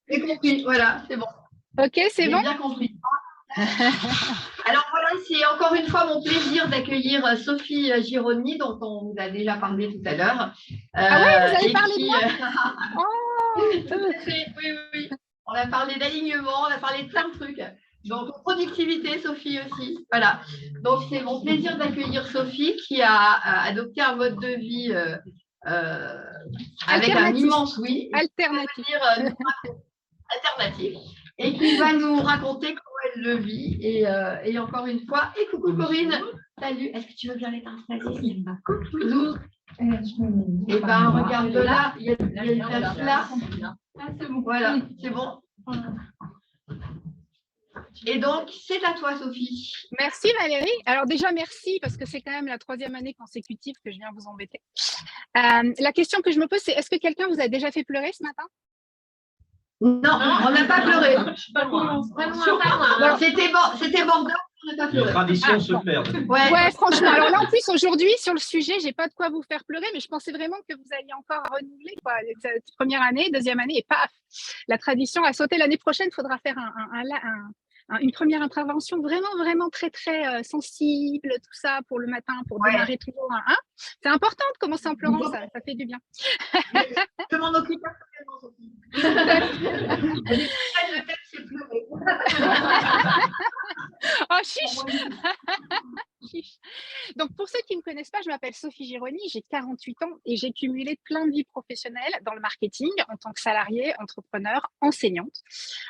J'ai compris, voilà, c'est bon. Ok, c'est bon. J'ai bien compris. Alors voilà, c'est encore une fois mon plaisir d'accueillir Sophie Gironi, dont on vous a déjà parlé tout à l'heure. Ah ouais, vous avez parlé de moi. Tout à fait, oui, oui. On a parlé d'alignement, on a parlé de plein de trucs. Donc, productivité, Sophie aussi. Voilà. Donc, c'est mon plaisir d'accueillir Sophie qui a adopté un mode de vie avec un immense oui. Alternatif. Alternatif. Et qui va nous raconter comment elle le vit. Et encore une fois, et coucou Corinne. Salut. Est-ce que tu veux bien les installer? Coucou. Et ben, regarde là, il y a une place là. Ah, c'est bon. Voilà, c'est bon. Et donc, c'est à toi, Sophie. Merci Valérie. Alors déjà, merci parce que c'est quand même la 3e année consécutive que je viens vous embêter. La question que je me pose, c'est est-ce que quelqu'un vous a déjà fait pleurer ce matin? Non, on n'a pas pleuré. C'était Bordeaux, on n'a pas pleuré. Les traditions se perdent. Ouais, franchement. Alors là, en plus, aujourd'hui, sur le sujet, j'ai pas de quoi vous faire pleurer, mais je pensais vraiment que vous alliez encore renouveler cette 1re année, 2e année, et paf, la tradition a sauté. L'année prochaine, il faudra faire une première intervention vraiment très sensible, tout ça pour le matin, pour démarrer toujours un. C'est important de commencer en pleurant, ça fait du bien. Je m'en occupe personnellement, Sophie. Le thème, c'est pleurer. Oh, chiche. Donc, pour ceux qui ne me connaissent pas, je m'appelle Sophie Gironi, j'ai 48 ans et j'ai cumulé plein de vies professionnelles dans le marketing en tant que salariée, entrepreneur, enseignante,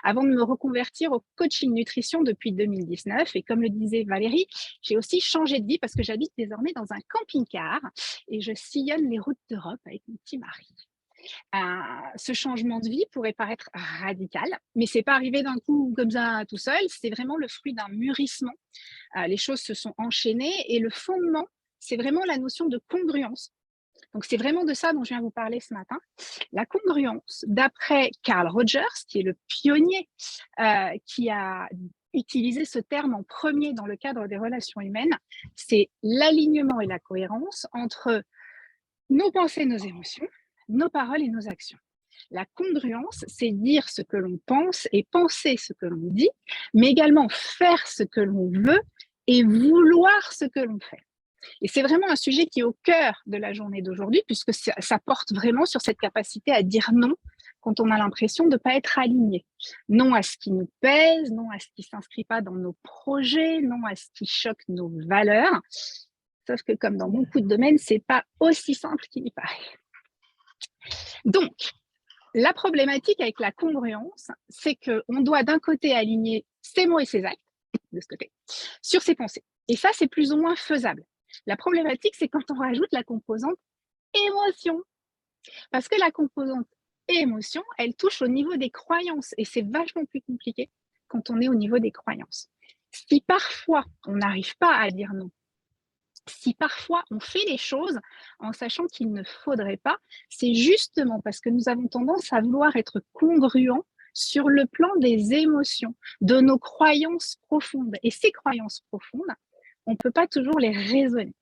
avant de me reconvertir au coaching nutrition depuis 2019. Et comme le disait Valérie, j'ai aussi changé de vie parce que j'habite désormais dans un camping-car et je sillonne les routes d'Europe avec mon petit mari. Ce changement de vie pourrait paraître radical, mais c'est pas arrivé d'un coup comme ça tout seul, c'est vraiment le fruit d'un mûrissement. Les choses se sont enchaînées et le fondement, c'est vraiment la notion de congruence. Donc, c'est vraiment de ça dont je viens vous parler ce matin. La congruence, d'après Carl Rogers, qui est le pionnier qui a utilisé ce terme en premier dans le cadre des relations humaines, c'est l'alignement et la cohérence entre nos pensées, nos émotions, nos paroles et nos actions. La congruence, c'est dire ce que l'on pense et penser ce que l'on dit, mais également faire ce que l'on veut et vouloir ce que l'on fait. Et c'est vraiment un sujet qui est au cœur de la journée d'aujourd'hui, puisque ça porte vraiment sur cette capacité à dire non quand on a l'impression de ne pas être aligné. Non à ce qui nous pèse, non à ce qui ne s'inscrit pas dans nos projets, non à ce qui choque nos valeurs. Sauf que comme dans beaucoup de domaines, ce n'est pas aussi simple qu'il y paraît. Donc, la problématique avec la congruence, c'est qu'on doit d'un côté aligner ses mots et ses actes, de ce côté, sur ses pensées. Et ça, c'est plus ou moins faisable. La problématique, c'est quand on rajoute la composante émotion. Parce que la composante émotion, elle touche au niveau des croyances. Et c'est vachement plus compliqué quand on est au niveau des croyances. Si parfois, on n'arrive pas à dire non, si parfois on fait les choses en sachant qu'il ne faudrait pas, c'est justement parce que nous avons tendance à vouloir être congruents sur le plan des émotions, de nos croyances profondes. Et ces croyances profondes, on ne peut pas toujours les raisonner.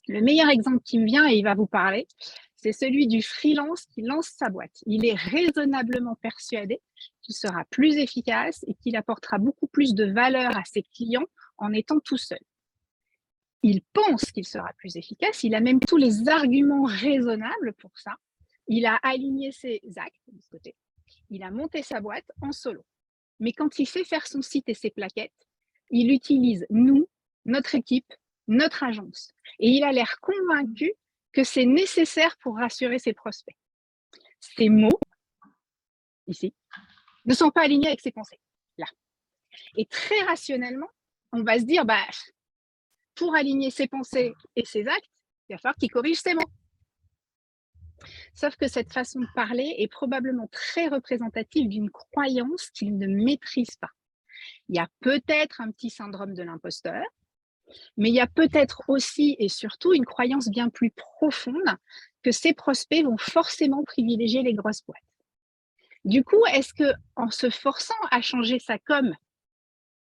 Le meilleur exemple qui me vient, et il va vous parler, c'est celui du freelance qui lance sa boîte. Il est raisonnablement persuadé qu'il sera plus efficace et qu'il apportera beaucoup plus de valeur à ses clients en étant tout seul. Il pense qu'il sera plus efficace, il a même tous les arguments raisonnables pour ça. Il a aligné ses actes de ce côté. Il a monté sa boîte en solo. Mais quand il fait faire son site et ses plaquettes, il utilise nous, notre équipe, notre agence. Et il a l'air convaincu que c'est nécessaire pour rassurer ses prospects. Ces mots, ici, ne sont pas alignés avec ses pensées, là. Et très rationnellement, on va se dire, pour aligner ses pensées et ses actes, il va falloir qu'il corrige ses mots. Sauf que cette façon de parler est probablement très représentative d'une croyance qu'il ne maîtrise pas. Il y a peut-être un petit syndrome de l'imposteur, mais il y a peut-être aussi et surtout une croyance bien plus profonde que ses prospects vont forcément privilégier les grosses boîtes. Du coup, est-ce qu'en se forçant à changer sa com,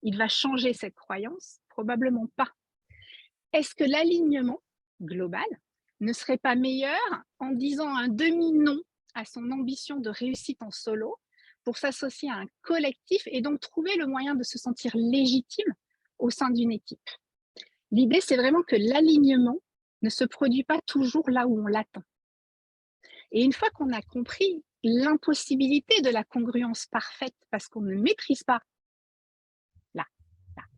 il va changer cette croyance? Probablement pas. Est-ce que l'alignement global ne serait pas meilleur en disant un demi-non à son ambition de réussite en solo pour s'associer à un collectif et donc trouver le moyen de se sentir légitime au sein d'une équipe. L'idée, c'est vraiment que l'alignement ne se produit pas toujours là où on l'attend. Et une fois qu'on a compris l'impossibilité de la congruence parfaite parce qu'on ne maîtrise pas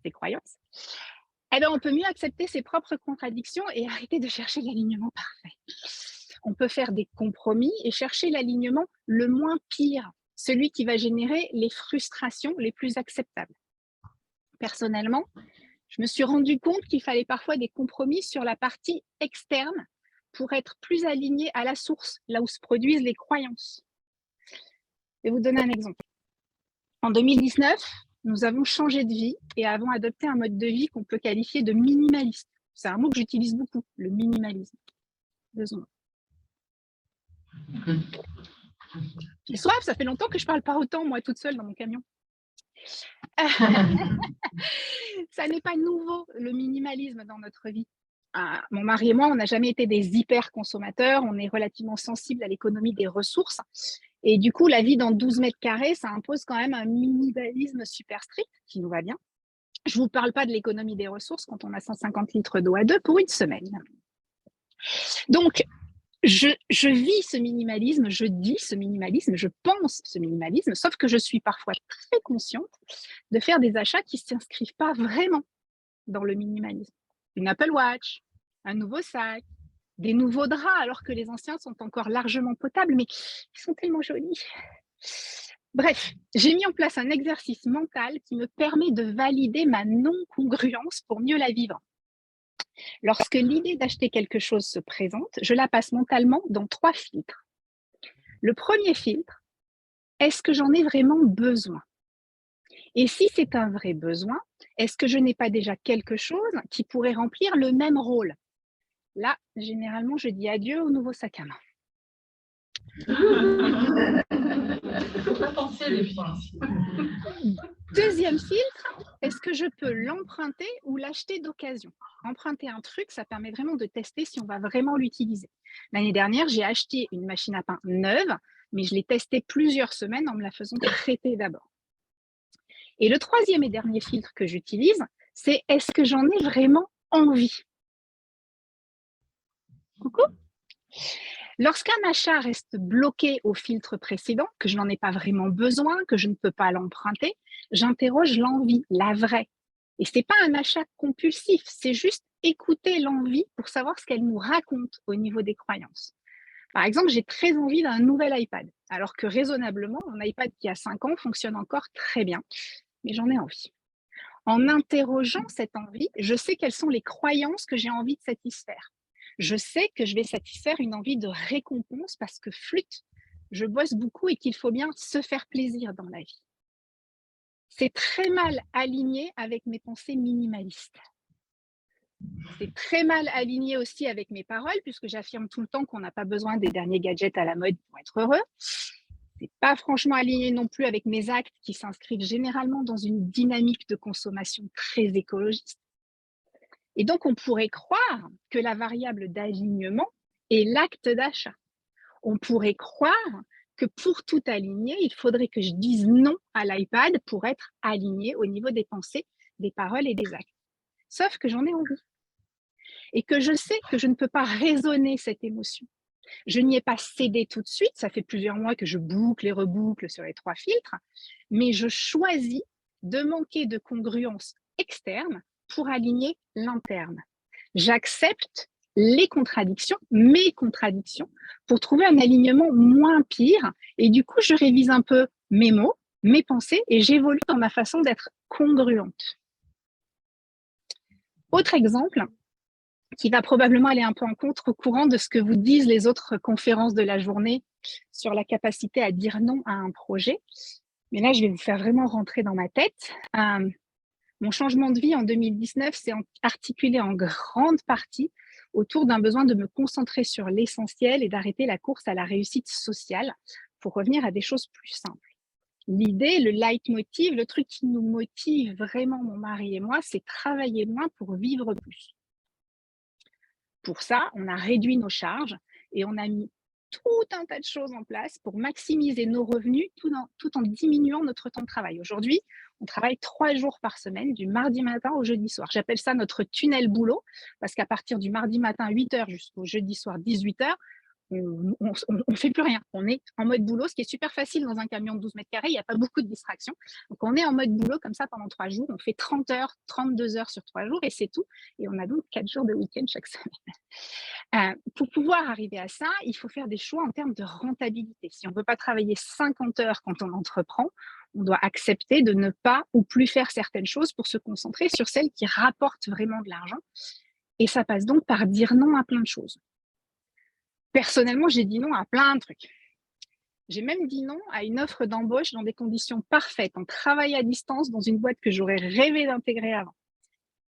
ses croyances, eh bien, on peut mieux accepter ses propres contradictions et arrêter de chercher l'alignement parfait. On peut faire des compromis et chercher l'alignement le moins pire, celui qui va générer les frustrations les plus acceptables. Personnellement, je me suis rendu compte qu'il fallait parfois des compromis sur la partie externe pour être plus aligné à la source, là où se produisent les croyances. Je vais vous donner un exemple. En 2019, nous avons changé de vie et avons adopté un mode de vie qu'on peut qualifier de minimaliste. C'est un mot que j'utilise beaucoup, le minimalisme. 2 secondes. J'ai soif, ça fait longtemps que je ne parle pas autant, moi, toute seule dans mon camion. Ça n'est pas nouveau, le minimalisme dans notre vie. Mon mari et moi, on n'a jamais été des hyper consommateurs, on est relativement sensibles à l'économie des ressources. Et du coup, la vie dans 12 mètres carrés, ça impose quand même un minimalisme super strict qui nous va bien. Je ne vous parle pas de l'économie des ressources quand on a 150 litres d'eau à 2 pour une semaine. Donc, je vis ce minimalisme, je dis ce minimalisme, je pense ce minimalisme, sauf que je suis parfois très consciente de faire des achats qui ne s'inscrivent pas vraiment dans le minimalisme. Une Apple Watch, un nouveau sac, des nouveaux draps, alors que les anciens sont encore largement potables, mais ils sont tellement jolis. Bref, j'ai mis en place un exercice mental qui me permet de valider ma non-congruence pour mieux la vivre. Lorsque l'idée d'acheter quelque chose se présente, je la passe mentalement dans 3 filtres. Le premier filtre, est-ce que j'en ai vraiment besoin? Et si c'est un vrai besoin, est-ce que je n'ai pas déjà quelque chose qui pourrait remplir le même rôle? Là, généralement, je dis adieu au nouveau sac à main. Faut pas penser des fois. Deuxième filtre, est-ce que je peux l'emprunter ou l'acheter d'occasion? Emprunter un truc, ça permet vraiment de tester si on va vraiment l'utiliser. L'année dernière, j'ai acheté une machine à pain neuve, mais je l'ai testée plusieurs semaines en me la faisant traiter d'abord. Et le troisième et dernier filtre que j'utilise, c'est est-ce que j'en ai vraiment envie? Coucou. Lorsqu'un achat reste bloqué au filtre précédent, que je n'en ai pas vraiment besoin, que je ne peux pas l'emprunter, j'interroge l'envie, la vraie. Et ce n'est pas un achat compulsif, c'est juste écouter l'envie pour savoir ce qu'elle nous raconte au niveau des croyances. Par exemple, j'ai très envie d'un nouvel iPad, alors que raisonnablement, un iPad qui a 5 ans fonctionne encore très bien, mais j'en ai envie. En interrogeant cette envie, je sais quelles sont les croyances que j'ai envie de satisfaire. Je sais que je vais satisfaire une envie de récompense parce que flûte, je bosse beaucoup et qu'il faut bien se faire plaisir dans la vie. C'est très mal aligné avec mes pensées minimalistes. C'est très mal aligné aussi avec mes paroles puisque j'affirme tout le temps qu'on n'a pas besoin des derniers gadgets à la mode pour être heureux. C'est pas franchement aligné non plus avec mes actes qui s'inscrivent généralement dans une dynamique de consommation très écologiste. Et donc, on pourrait croire que la variable d'alignement est l'acte d'achat. On pourrait croire que pour tout aligner, il faudrait que je dise non à l'iPad pour être aligné au niveau des pensées, des paroles et des actes. Sauf que j'en ai envie. Et que je sais que je ne peux pas raisonner cette émotion. Je n'y ai pas cédé tout de suite, ça fait plusieurs mois que je boucle et reboucle sur les 3 filtres, mais je choisis de manquer de congruence externe pour aligner l'interne. J'accepte les contradictions, mes contradictions, pour trouver un alignement moins pire. Et du coup, je révise un peu mes mots, mes pensées, et j'évolue dans ma façon d'être congruente. Autre exemple, qui va probablement aller un peu en contre-courant de ce que vous disent les autres conférences de la journée sur la capacité à dire non à un projet. Mais là, je vais vous faire vraiment rentrer dans ma tête. Mon changement de vie en 2019 s'est articulé en grande partie autour d'un besoin de me concentrer sur l'essentiel et d'arrêter la course à la réussite sociale pour revenir à des choses plus simples. L'idée, le leitmotiv, le truc qui nous motive vraiment, mon mari et moi, c'est travailler moins pour vivre plus. Pour ça, on a réduit nos charges et on a mis tout un tas de choses en place pour maximiser nos revenus tout en diminuant notre temps de travail. Aujourd'hui, on travaille 3 jours par semaine, du mardi matin au jeudi soir. J'appelle ça notre tunnel boulot, parce qu'à partir du mardi matin 8h jusqu'au jeudi soir 18h, on ne fait plus rien. On est en mode boulot, ce qui est super facile dans un camion de 12 mètres carrés. Il n'y a pas beaucoup de distractions. Donc, on est en mode boulot comme ça pendant 3 jours. On fait 30 heures, 32 heures sur 3 jours et c'est tout. Et on a donc 4 jours de week-end chaque semaine. Pour pouvoir arriver à ça, il faut faire des choix en termes de rentabilité. Si on ne veut pas travailler 50 heures quand on entreprend, on doit accepter de ne pas ou plus faire certaines choses pour se concentrer sur celles qui rapportent vraiment de l'argent. Et ça passe donc par dire non à plein de choses. Personnellement, j'ai dit non à plein de trucs. J'ai même dit non à une offre d'embauche dans des conditions parfaites, en travail à distance dans une boîte que j'aurais rêvé d'intégrer avant.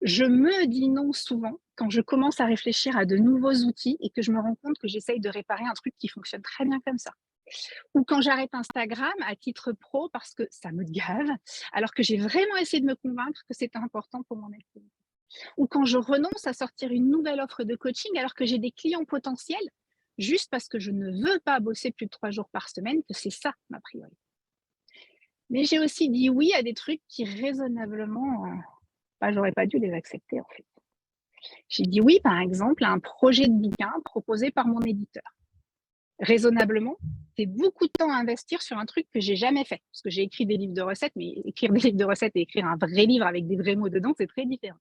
Je me dis non souvent quand je commence à réfléchir à de nouveaux outils et que je me rends compte que j'essaye de réparer un truc qui fonctionne très bien comme ça. Ou quand j'arrête Instagram à titre pro parce que ça me gave, alors que j'ai vraiment essayé de me convaincre que c'était important pour mon activité. Ou quand je renonce à sortir une nouvelle offre de coaching alors que j'ai des clients potentiels, juste parce que je ne veux pas bosser plus de 3 jours par semaine, que c'est ça ma priorité. Mais j'ai aussi dit oui à des trucs qui raisonnablement, j'aurais pas dû les accepter en fait. J'ai dit oui, par exemple, à un projet de bouquin proposé par mon éditeur. Raisonnablement, c'est beaucoup de temps à investir sur un truc que j'ai jamais fait. Parce que j'ai écrit des livres de recettes, mais écrire des livres de recettes et écrire un vrai livre avec des vrais mots dedans, c'est très différent.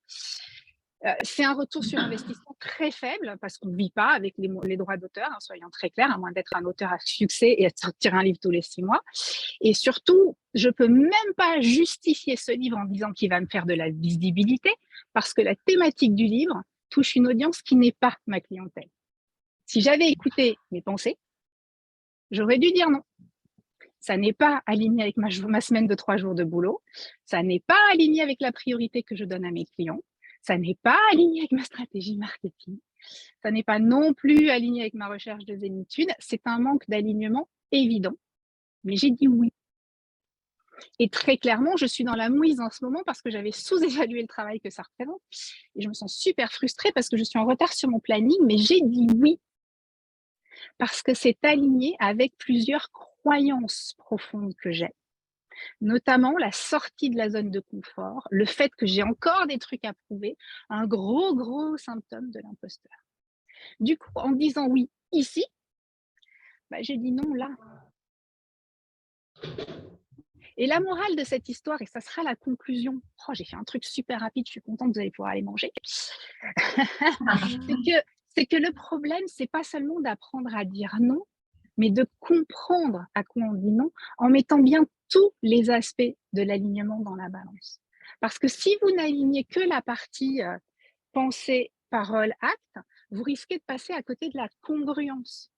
C'est un retour sur investissement très faible parce qu'on ne vit pas avec les droits d'auteur, soyons très clairs, à moins d'être un auteur à succès et de sortir un livre tous les 6 mois. Et surtout, je ne peux même pas justifier ce livre en disant qu'il va me faire de la visibilité parce que la thématique du livre touche une audience qui n'est pas ma clientèle. Si j'avais écouté mes pensées, j'aurais dû dire non. Ça n'est pas aligné avec ma semaine de 3 jours de boulot. Ça n'est pas aligné avec la priorité que je donne à mes clients. Ça n'est pas aligné avec ma stratégie marketing. Ça n'est pas non plus aligné avec ma recherche de zénitude. C'est un manque d'alignement évident. Mais j'ai dit oui. Et très clairement, je suis dans la mouise en ce moment parce que j'avais sous-évalué le travail que ça représente. Et je me sens super frustrée parce que je suis en retard sur mon planning, mais j'ai dit oui. Parce que c'est aligné avec plusieurs croyances profondes que j'ai. Notamment la sortie de la zone de confort, le fait que j'ai encore des trucs à prouver, un gros symptôme de l'imposteur. Du coup, en disant oui ici, j'ai dit non là. Et la morale de cette histoire, et ça sera la conclusion, j'ai fait un truc super rapide, je suis contente, vous allez pouvoir aller manger, c'est que le problème, c'est pas seulement d'apprendre à dire non, mais de comprendre à quoi on dit non en mettant bien tous les aspects de l'alignement dans la balance. Parce que si vous n'alignez que la partie pensée, parole, acte, vous risquez de passer à côté de la congruence.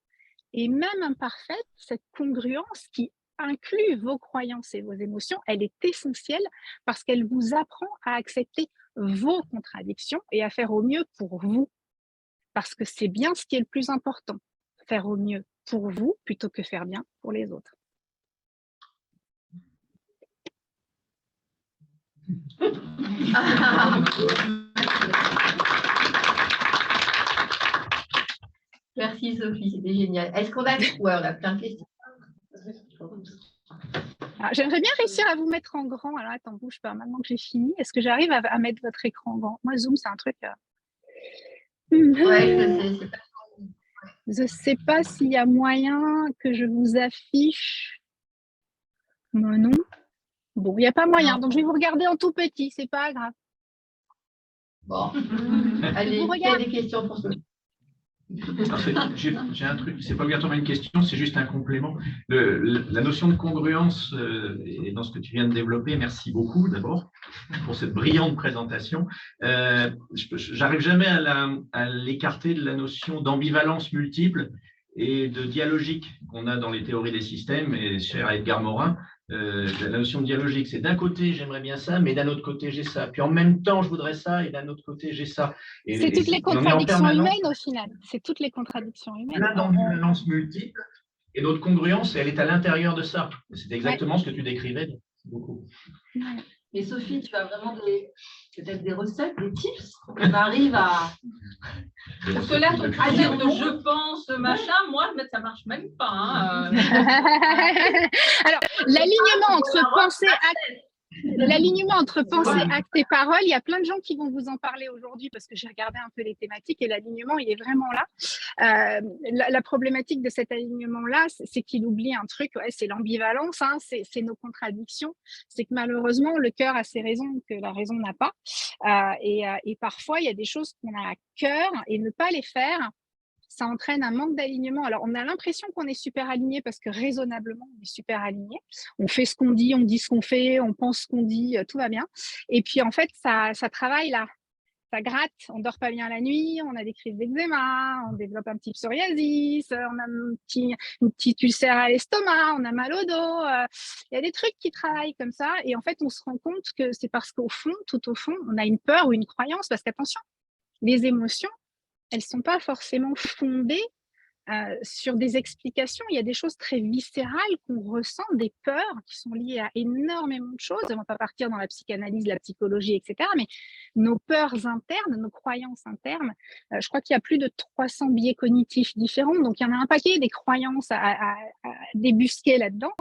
Et même imparfaite, cette congruence qui inclut vos croyances et vos émotions, elle est essentielle parce qu'elle vous apprend à accepter vos contradictions et à faire au mieux pour vous. Parce que c'est bien ce qui est le plus important, faire au mieux pour vous plutôt que faire bien pour les autres. Merci Sophie, c'était génial. Est-ce qu'on a on a plein de questions. J'aimerais bien réussir à vous mettre en grand. Alors attends, bouge pas, maintenant que j'ai fini. Est-ce que j'arrive à mettre votre écran en grand? Moi, Zoom, c'est un truc... Ouais, je ne sais pas s'il y a moyen que je vous affiche mon nom. Bon, il n'y a pas moyen, donc je vais vous regarder en tout petit, c'est pas grave. Bon, allez, il y a des questions pour Sophie. J'ai un truc, c'est pas obligatoirement une question, c'est juste un complément. La notion de congruence est dans ce que tu viens de développer. Merci beaucoup d'abord pour cette brillante présentation. J'arrive jamais à l'écarter de la notion d'ambivalence multiple et de dialogique qu'on a dans les théories des systèmes, et cher Edgar Morin. La notion de dialogique, c'est d'un côté j'aimerais bien ça, mais d'un autre côté j'ai ça. Puis en même temps je voudrais ça, et d'un autre côté j'ai ça. C'est toutes les contradictions humaines au final. C'est toutes les contradictions humaines. Là, d'ambivalence multiple, et notre congruence, elle est à l'intérieur de ça. C'est exactement ce que tu décrivais. Beaucoup. Mais Sophie, tu as vraiment peut-être des recettes, des tips qu'on arrive à… Parce que là, ton concept de je pense, machin, moi, ça marche même pas. Hein. Alors, l'alignement entre pensée, acte et parole, il y a plein de gens qui vont vous en parler aujourd'hui parce que j'ai regardé un peu les thématiques et l'alignement, il est vraiment là. La problématique de cet alignement-là, c'est qu'il oublie un truc, ouais, c'est l'ambivalence, hein, c'est nos contradictions. C'est que malheureusement, le cœur a ses raisons que la raison n'a pas. Et parfois, il y a des choses qu'on a à cœur et ne pas les faire, ça entraîne un manque d'alignement. Alors, on a l'impression qu'on est super aligné parce que raisonnablement, on est super aligné. On fait ce qu'on dit ce qu'on fait, on pense ce qu'on dit, tout va bien. Et puis, en fait, ça travaille là. Ça gratte, on dort pas bien la nuit, on a des crises d'eczéma, on développe un petit psoriasis, on a une petite ulcère à l'estomac, on a mal au dos. Il y a des trucs qui travaillent comme ça. Et en fait, on se rend compte que c'est parce qu'au fond, tout au fond, on a une peur ou une croyance. Parce qu'attention, les émotions, elles sont pas forcément fondées sur des explications. Il y a des choses très viscérales qu'on ressent, des peurs qui sont liées à énormément de choses. On ne va pas partir dans la psychanalyse, la psychologie, etc. Mais nos peurs internes, nos croyances internes, je crois qu'il y a plus de 300 biais cognitifs différents. Donc, il y en a un paquet des croyances à débusquer là-dedans.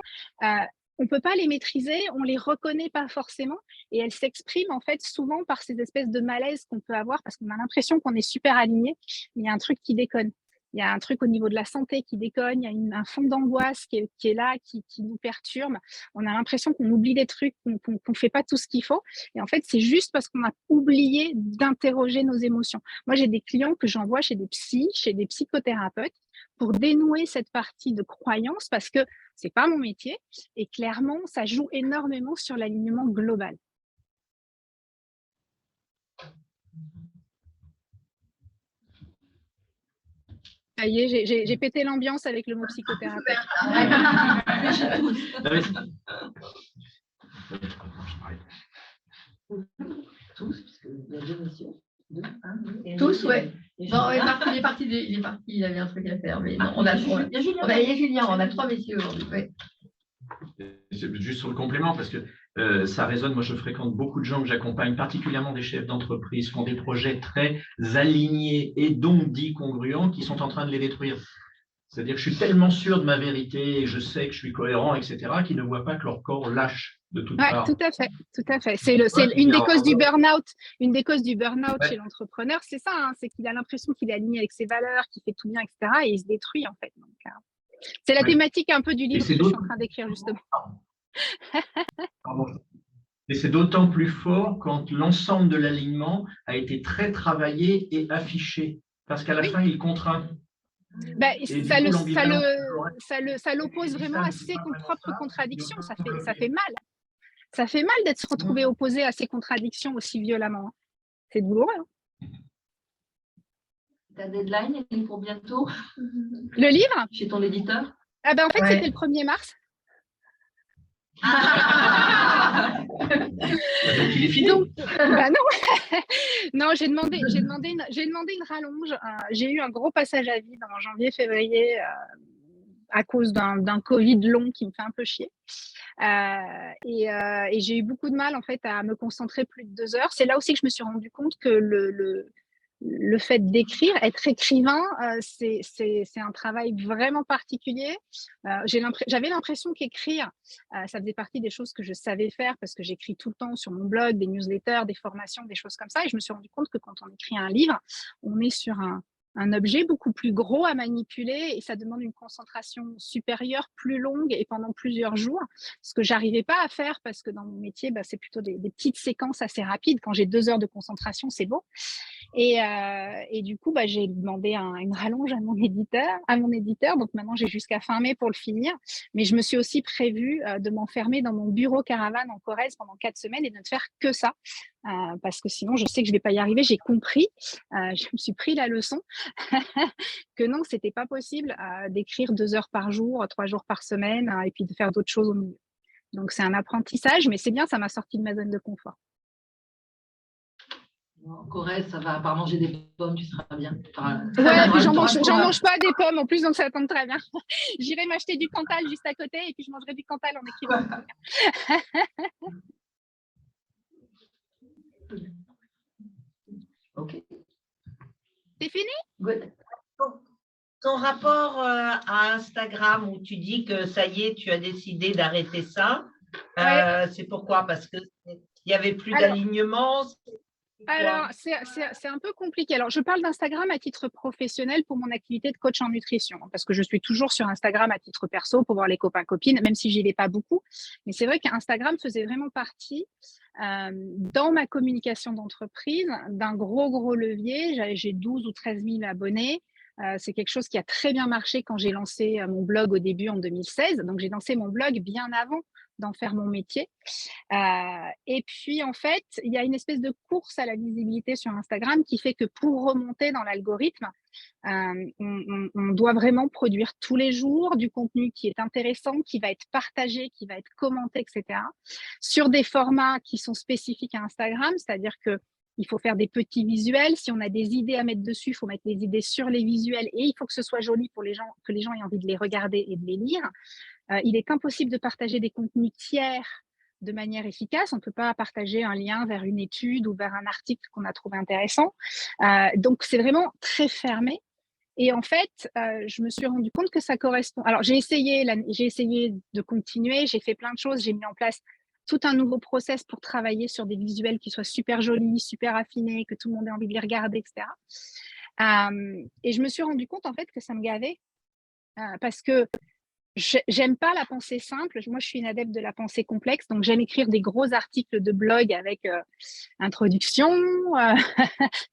On ne peut pas les maîtriser, on ne les reconnaît pas forcément et elles s'expriment en fait souvent par ces espèces de malaise qu'on peut avoir parce qu'on a l'impression qu'on est super aligné, mais il y a un truc qui déconne. Il y a un truc au niveau de la santé qui déconne, il y a un fond d'angoisse qui est là, qui nous perturbe. On a l'impression qu'on oublie des trucs, qu'on ne fait pas tout ce qu'il faut. Et en fait, c'est juste parce qu'on a oublié d'interroger nos émotions. Moi, j'ai des clients que j'envoie chez des psys, chez des psychothérapeutes pour dénouer cette partie de croyance parce que c'est pas mon métier et clairement, ça joue énormément sur l'alignement global. Ça y est, j'ai pété l'ambiance avec le mot psychothérapeute. Tous, puisque il y a deux messieurs. Tous, ouais. Non, il est parti, il avait un truc à faire, mais non, il y a Julien, on a 3 messieurs aujourd'hui. Ouais. Juste sur le complément, parce que ça résonne. Moi, je fréquente beaucoup de gens que j'accompagne, particulièrement des chefs d'entreprise, qui ont des projets très alignés et donc dits congruents, qui sont en train de les détruire. C'est-à-dire que je suis tellement sûr de ma vérité et je sais que je suis cohérent, etc., qu'ils ne voient pas que leur corps lâche de toute part. Tout à fait, tout à fait. C'est une des causes du burn-out. Une des causes du burn-out chez l'entrepreneur, c'est ça, hein, c'est qu'il a l'impression qu'il est aligné avec ses valeurs, qu'il fait tout bien, etc., et il se détruit en fait. Donc, c'est la thématique un peu du livre que je suis en train d'écrire justement. Et c'est d'autant plus fort quand l'ensemble de l'alignement a été très travaillé et affiché, parce qu'à la fin, il contraint. Ça l'oppose vraiment à ses propres contradictions. Ça fait mal. Ça fait mal d'être se retrouvé opposé à ses contradictions aussi violemment. C'est douloureux. Hein. Ta deadline est pour bientôt? Le livre? Chez ton éditeur? En fait, c'était le 1er mars. Il est fini. Donc, non. Non, j'ai demandé une rallonge. J'ai eu un gros passage à vide en janvier-février à cause d'un Covid long qui me fait un peu chier. Et j'ai eu beaucoup de mal en fait à me concentrer plus de 2 heures. C'est là aussi que je me suis rendu compte que le fait d'écrire, être écrivain, c'est un travail vraiment particulier. J'avais l'impression qu'écrire, ça faisait partie des choses que je savais faire parce que j'écris tout le temps sur mon blog, des newsletters, des formations, des choses comme ça. Et je me suis rendu compte que quand on écrit un livre, on est sur un objet beaucoup plus gros à manipuler et ça demande une concentration supérieure, plus longue et pendant plusieurs jours, ce que j'arrivais pas à faire parce que dans mon métier, c'est plutôt des petites séquences assez rapides. Quand j'ai 2 heures de concentration, c'est beau. Et du coup, j'ai demandé une rallonge à mon éditeur. Donc maintenant, j'ai jusqu'à fin mai pour le finir. Mais je me suis aussi prévu de m'enfermer dans mon bureau caravane en Corrèze pendant 4 semaines et de ne faire que ça. Parce que sinon, je sais que je ne vais pas y arriver. J'ai compris, je me suis pris la leçon que non, ce n'était pas possible d'écrire 2 heures par jour, 3 jours par semaine et puis de faire d'autres choses au milieu. Donc, c'est un apprentissage, mais c'est bien, ça m'a sorti de ma zone de confort. En Corrèze, ça va, à part manger des pommes, tu seras bien. Ouais, j'en mange pas des pommes en plus, donc ça tombe très bien. J'irai m'acheter du Cantal juste à côté et puis je mangerai du Cantal en écrivant. Ok. C'est fini? Good. Ton rapport à Instagram où tu dis que ça y est, tu as décidé d'arrêter ça, c'est pourquoi? Parce qu'il n'y avait plus d'alignement? Alors, c'est un peu compliqué. Alors, je parle d'Instagram à titre professionnel pour mon activité de coach en nutrition, parce que je suis toujours sur Instagram à titre perso pour voir les copains-copines, même si j'y vais pas beaucoup. Mais c'est vrai qu'Instagram faisait vraiment partie dans ma communication d'entreprise d'un gros levier. J'ai 12 ou 13 000 abonnés. C'est quelque chose qui a très bien marché quand j'ai lancé mon blog au début en 2016. Donc, j'ai lancé mon blog bien avant d'en faire mon métier. Et puis, en fait, il y a une espèce de course à la visibilité sur Instagram qui fait que pour remonter dans l'algorithme, on doit vraiment produire tous les jours du contenu qui est intéressant, qui va être partagé, qui va être commenté, etc. Sur des formats qui sont spécifiques à Instagram, c'est-à-dire que il faut faire des petits visuels. Si on a des idées à mettre dessus, il faut mettre les idées sur les visuels et il faut que ce soit joli pour les gens, que les gens aient envie de les regarder et de les lire. Il est impossible de partager des contenus tiers de manière efficace. On ne peut pas partager un lien vers une étude ou vers un article qu'on a trouvé intéressant. Donc, c'est vraiment très fermé. Et en fait, je me suis rendu compte que ça correspond. Alors, j'ai essayé de continuer, j'ai fait plein de choses, j'ai mis en place tout un nouveau process pour travailler sur des visuels qui soient super jolis, super affinés, que tout le monde ait envie de les regarder, etc. Et je me suis rendu compte en fait que ça me gavait parce que j'aime pas la pensée simple. Moi, je suis une adepte de la pensée complexe, donc j'aime écrire des gros articles de blog avec introduction,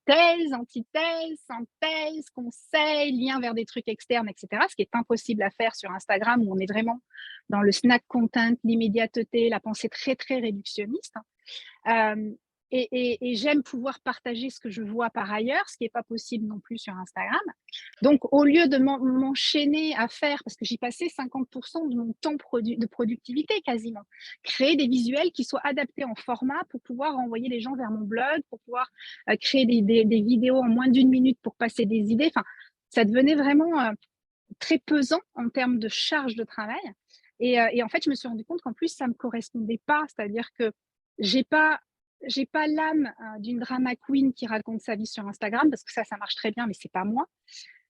thèse, antithèse, synthèse, conseil, lien vers des trucs externes, etc. Ce qui est impossible à faire sur Instagram où on est vraiment dans le snack content, l'immédiateté, la pensée très réductionniste. Et j'aime pouvoir partager ce que je vois par ailleurs, ce qui n'est pas possible non plus sur Instagram. Donc, au lieu de m'enchaîner à faire, parce que j'y passais 50% de mon temps de productivité quasiment, créer des visuels qui soient adaptés en format pour pouvoir envoyer les gens vers mon blog, pour pouvoir créer des vidéos en moins d'1 minute pour passer des idées. Enfin, ça devenait vraiment très pesant en termes de charge de travail. Et en fait, je me suis rendu compte qu'en plus, ça ne me correspondait pas. C'est-à-dire que j'ai pas l'âme d'une drama queen qui raconte sa vie sur Instagram, parce que ça marche très bien, mais c'est pas moi.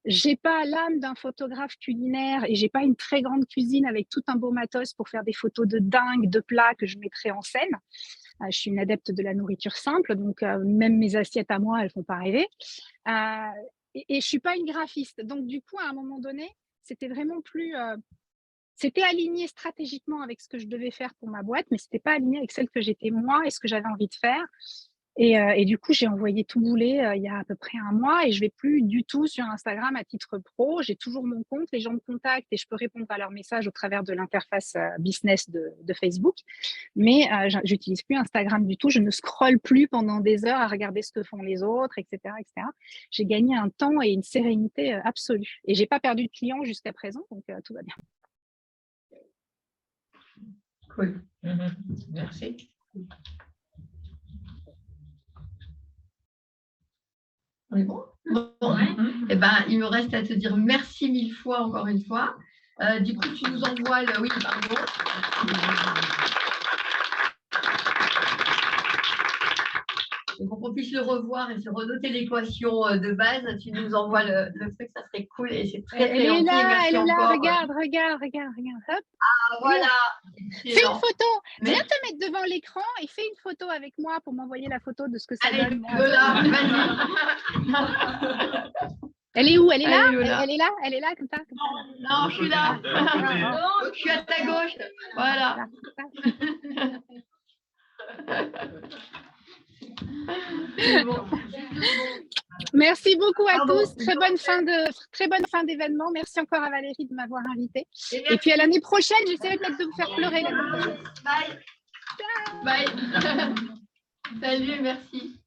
J'ai pas l'âme d'un photographe culinaire et j'ai pas une très grande cuisine avec tout un beau matos pour faire des photos de dingue, de plats que je mettrai en scène. Je suis une adepte de la nourriture simple, donc même mes assiettes à moi, elles font pas rêver. Et je suis pas une graphiste. Donc du coup, à un moment donné, c'était vraiment plus... C'était aligné stratégiquement avec ce que je devais faire pour ma boîte, mais ce n'était pas aligné avec celle que j'étais moi et ce que j'avais envie de faire. Et du coup, j'ai envoyé tout bouler il y a à peu près 1 mois et je ne vais plus du tout sur Instagram à titre pro. J'ai toujours mon compte, les gens me contactent et je peux répondre à leurs messages au travers de l'interface business de Facebook. Mais je n'utilise plus Instagram du tout. Je ne scrolle plus pendant des heures à regarder ce que font les autres, etc. etc. J'ai gagné un temps et une sérénité absolue. Et je n'ai pas perdu de clients jusqu'à présent, donc tout va bien. Cool. Merci. On est bon? Bon. Eh ben, il me reste à te dire merci 1000 fois, encore une fois. Du coup, tu nous envoies le... Oui, pardon. Et pour qu'on puisse le revoir et se renoter l'équation de base, tu nous envoies le truc, ça serait cool et c'est très gentil. Merci elle est là, encore. regarde. Hop. Ah, voilà. Fais une photo. Viens te mettre devant l'écran et fais une photo avec moi pour m'envoyer la photo de ce que ça donne. Voilà, Elle est où? Elle est là? Elle est là comme ça, Non, je suis là. Je suis à ta gauche. Voilà. Bon. Merci beaucoup à tous. Très bonne fin d'événement. Merci encore à Valérie de m'avoir invitée. Et puis à l'année prochaine, j'essaierai peut-être de vous faire pleurer l'année prochaine. Bye. Bye. Salut, merci.